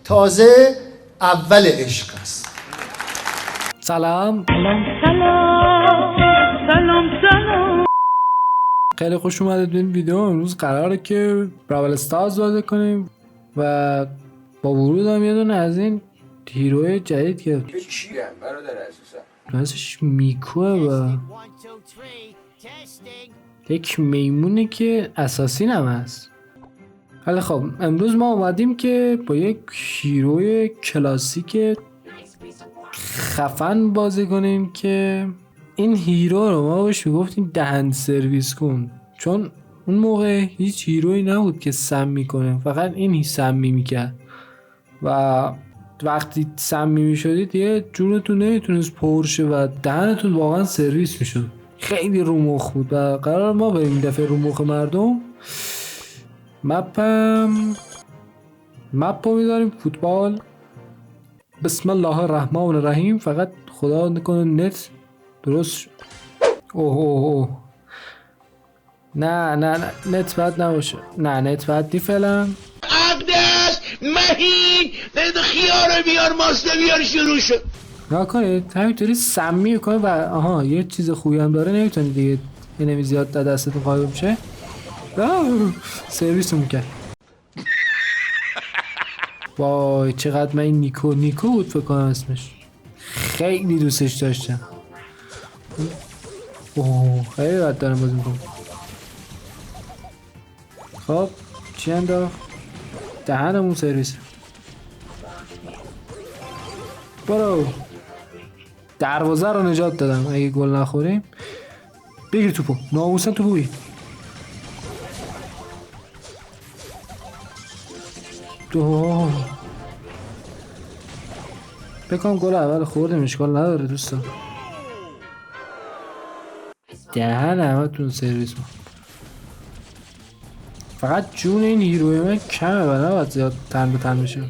تازه اول عشق است. سلام. خیلی خوش اومدید به این ویدیو. امروز قراره که براول استارز بازی کنیم و با ورود هم یه دونه از این هیروی جدید که چی هم برادر عزیزم؟ راستش میکوه و یک میمونه که اساسین هم هست. حالا خب امروز ما اومدیم که با یک هیروی کلاسیک خفن بازی کنیم که این هیرو رو ما بهش میگفتیم دهن سرویس کن، چون اون موقع هیچ هیروی نبود که سم میکنه، فقط این سمی میکرد و وقتی سمی میشدید یه جونتون نمیتونست پرشه و دهنتون واقعا سرویس میشد. خیلی رو مخ بود و قرار ما بریم این دفعه رو مخ مردم. مپ رو میذاریم فوتبال. بسم الله الرحمن الرحیم. فقط خدا نکنه نت درست اوه نه نت بد نباشه. نه نت بد دی فعلا. اقدس مهین بده خیاره بیار ماسته بیار شروع شد. نکنید همینطوری سمی کنه و آها یه چیز خوبی هم داره، نمیتونید دیگه اینمی زیاد در دستتون قایب بشه. سرویس رو میکرد. وای چقدر من این نیکو بود فکر کنم اسمش، خیلی دوستش داشتم. اوه خیلی بد دارم بازی میکنم. خب چی انداخت؟ دهنمون سرویس. برو. دروازه رو نجات دادم. اگه گل نخوریم بگیر توپو. ناموسن توپو بگیر. بکنم گل اول خوردیم اشکال نداره دوستان. دهن همه تون سرویس ما. فقط جون این هیروی من کمه و نباید زیاد تن به تن بشه.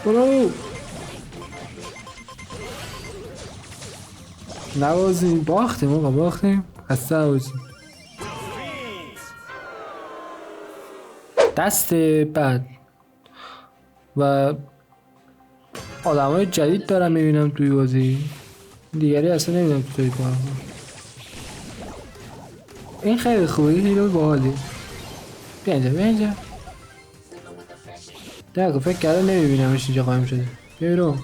برو نوازیم. باختیم آقا باختیم. خسته نباشیم. دست بعد و آدمای جدید دارم میبینم توی بازی. دیگری اصلا نمیدونم چطوری کار کنم. این خیلی خوبه. این هیرو باحالی. بیا اینجا دقیقا فکر کرده نمیبینمش اینجا قایم شده. بیا رو.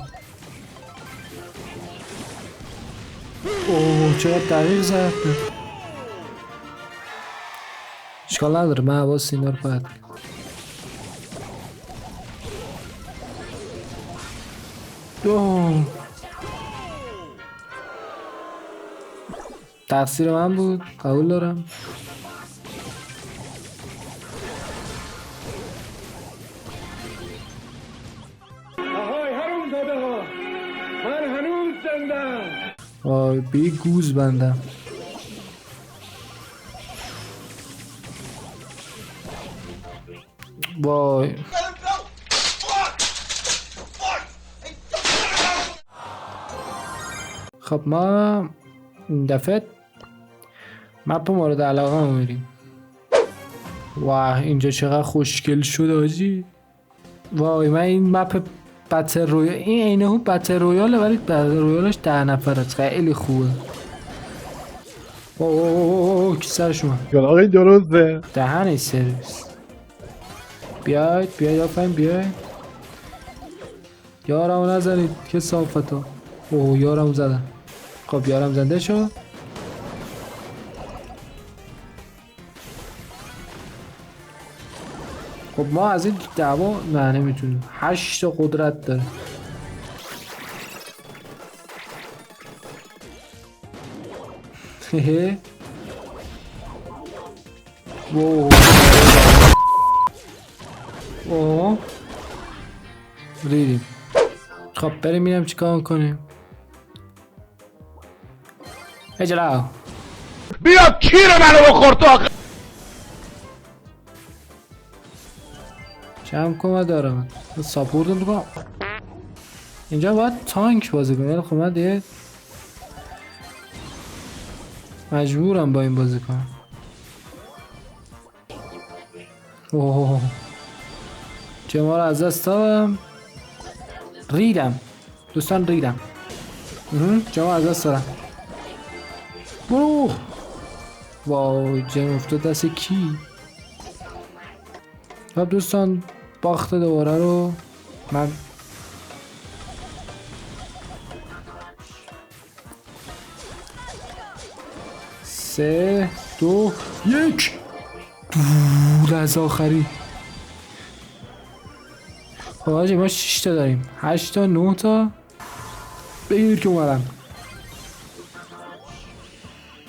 اوه چقدر دقیق زد. اشکال نداره من حواس اینا رو باید. تقصیر من بود قبول دارم. آهای هرون داده ها، من هنوز زندم. وای بی گوز بندم. وای خب ما این دفعه مپ مورد علاقه ما میریم. واه اینجا چقدر خوشگل شد آجی. وای من این مپ بتل رویال، این عینه هو بتل رویاله ولی بتل رویالش 10 نفر است. خیلی خوبه. اوه کی سرش اومد. آقای درسته. دهنش سرویس. بیاید آفرین بیاید. یارمو نزنید که صافتا. اوه یارمو زدن. خب یارم زنده شد. خب ما از این دعوا نه نمیتونیم. 8 تا قدرت داره. هه اوه ریدیم. خب بریم میرم چیکار کنیم. اجلا بیا کیر منو بخور تو آخه. چم کمه دارم ساپورت میکنم. اینجا باید تانک بازی کنم. خب من دیگه مجبورم با این بازی کنم. اوه جما رو از دست دادم. ریدم دوستان ریدم. جما از دست دادم. برو. وای جم افتاد دست کی؟ خب دوستان باخت دوباره رو من 3 2 1 لحظه آخری. خب آجی ما 6 تا داریم، 8 تا 9 تا بگیرید که اومدم.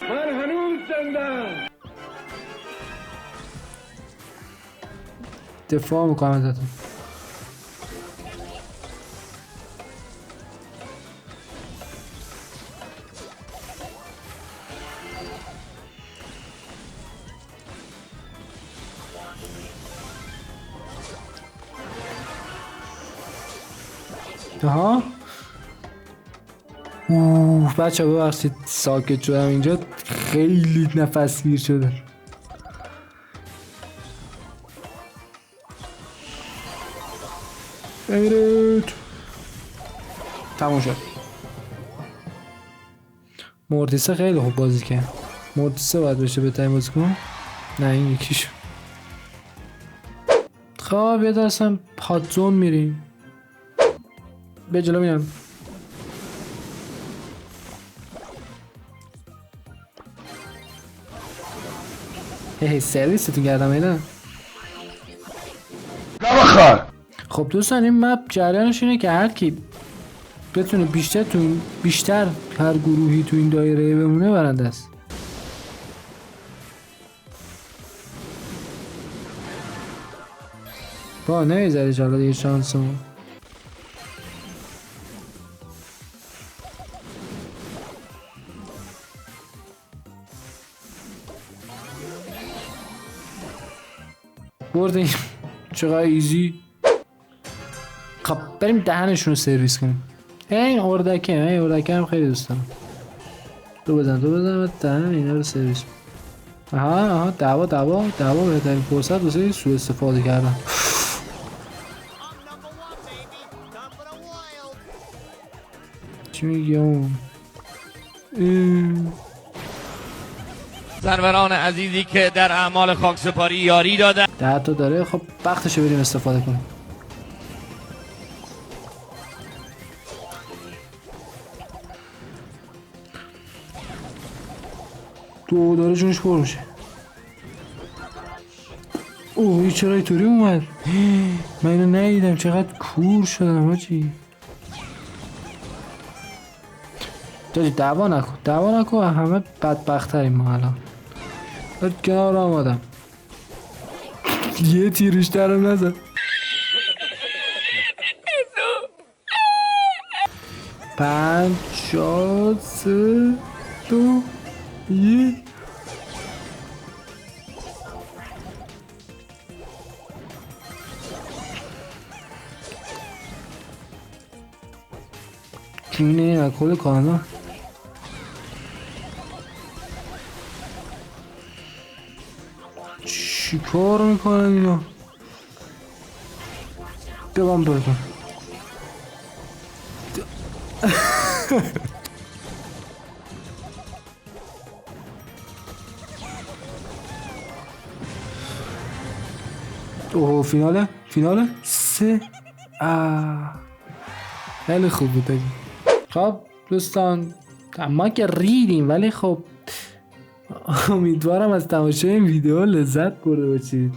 من هنوز زندم. دفاع میکنم ازتون. آها بچه ها ببخشید ساکت شدم اینجا، خیلی نفس گیر شده. بگیرید. تموم شد. مورتیسه خیلی خوب بازی کرد. مورتیسه باید بشه بهترین بازیکن. نه این یکیشو. خب یه دستم پادزون میریم. به جلو میرم. هی سرویستون کردم اینا. نبخواه. خب دوستان این مپ جریانش اینه که هر کی بتونه بیشتر هر گروهی تو این دایره بمونه برنده است. با نمیذاری جالا دیگه شانسمون. بردیم. چقدر ایزی. خب بریم دهنشون رو سرویس کنیم. این اردکه هم خیلی دوست دارم. دو بزن دهن اینا رو سرویس. آها دعوا بهترین فرصت واسه سوء استفاده کردن. چی میگی اون؟ سروران عزیزی که در اعمال خاکسپاری یاری دادن 10 تا داره. خب وقتشه بریم استفاده کنیم. تو داره جونش پر میشه. اوه این چرا اینطوری اومد؟ من اینو ندیدم. چقدر کور شدم حاجی. دادی دعوا نکن همه بدبختریم ما الان. کنار آمادم. یه تیرش درم نزد. پنج 4 3 2 1 جونه اکل کانا. چی کار میکنن اینا؟ ببام بکن. اوه فیناله 3 خیلی خوب بود. خب دوستان ما که ریدیم ولی خب امیدوارم از تماشای این ویدیو لذت برده باشید.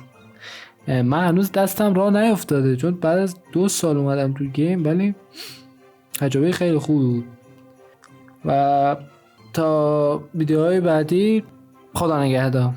من هنوز دستم راه نیفتاده چون بعد از 2 سال اومدم تو گیم، ولی تجربه خیلی خوبی بود. و تا ویدیوهای بعدی خدا نگهدار.